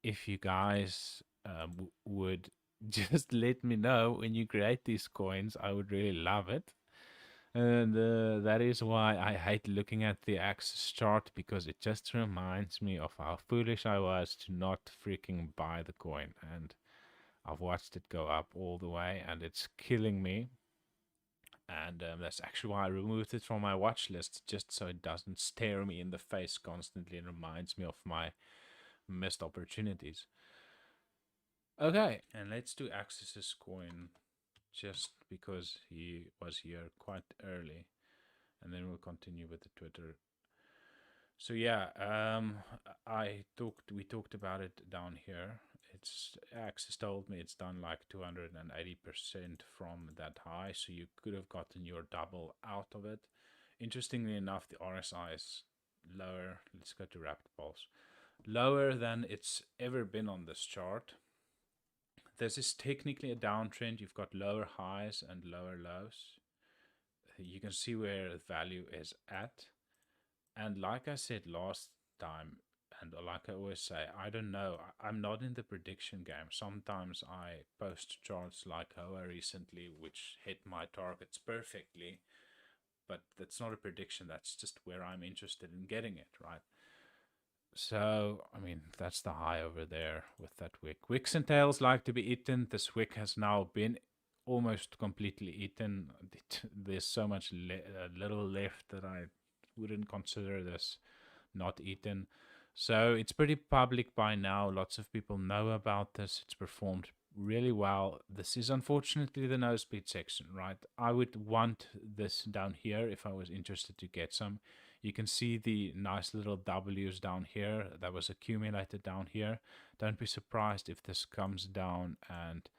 if you guys would just let me know when you create these coins, I would really love it. And that is why I hate looking at the axis chart, because it just reminds me of how foolish I was to not freaking buy the coin. And I've watched it go up all the way and it's killing me. And that's actually why I removed it from my watch list, just so it doesn't stare me in the face constantly and reminds me of my missed opportunities. Okay, and let's do Axis's coin just because he was here quite early, and then we'll continue with the Twitter. So yeah, we talked about it down here. It's Axis told me it's done like 280% from that high, so you could have gotten your double out of it. Interestingly enough, the RSI is lower. Let's go to Rapid Pulse. Lower than it's ever been on this chart. This is technically a downtrend. You've got lower highs and lower lows. You can see where the value is at. And like I said last time, and like I always say, I don't know. I'm not in the prediction game. Sometimes I post charts like HOA recently, which hit my targets perfectly. But that's not a prediction. That's just where I'm interested in getting it, right? So, I mean, that's the high over there with that wick. Wicks and tails like to be eaten. This wick has now been almost completely eaten. There's so much little left that I wouldn't consider this not eaten. So it's pretty public by now. Lots of people know about this. It's performed really well. This is unfortunately the nosebleed section, right? I would want this down here if I was interested to get some. You can see the nice little W's down here that was accumulated down here. Don't be surprised if this comes down and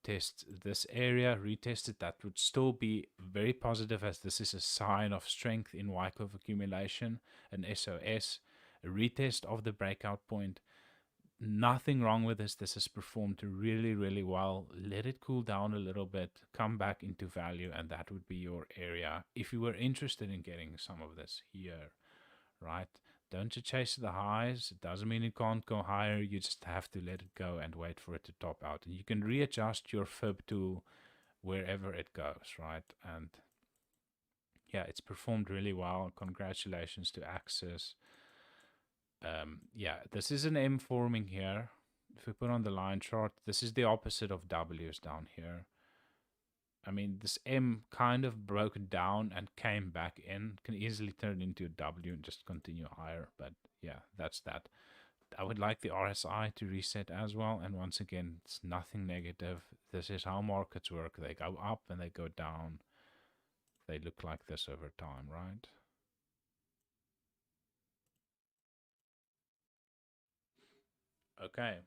test this area, retest it. That would still be very positive, as this is a sign of strength in Wycliffe accumulation, an SOS, a retest of the breakout point. Nothing wrong with this. This has performed really, really well. Let it cool down a little bit, come back into value, and that would be your area if you were interested in getting some of this here, right? Don't you chase the highs. It doesn't mean it can't go higher. You just have to let it go and wait for it to top out. And you can readjust your fib tool wherever it goes, right? And yeah, it's performed really well. Congratulations to Axis. Yeah, this is an M forming here. If we put on the line chart, this is the opposite of W's down here. I mean, this M kind of broke down and came back in. Can easily turn into a W and just continue higher. But yeah, that's that. I would like the RSI to reset as well. And once again, it's nothing negative. This is how markets work. They go up and they go down. They look like this over time, right? Okay,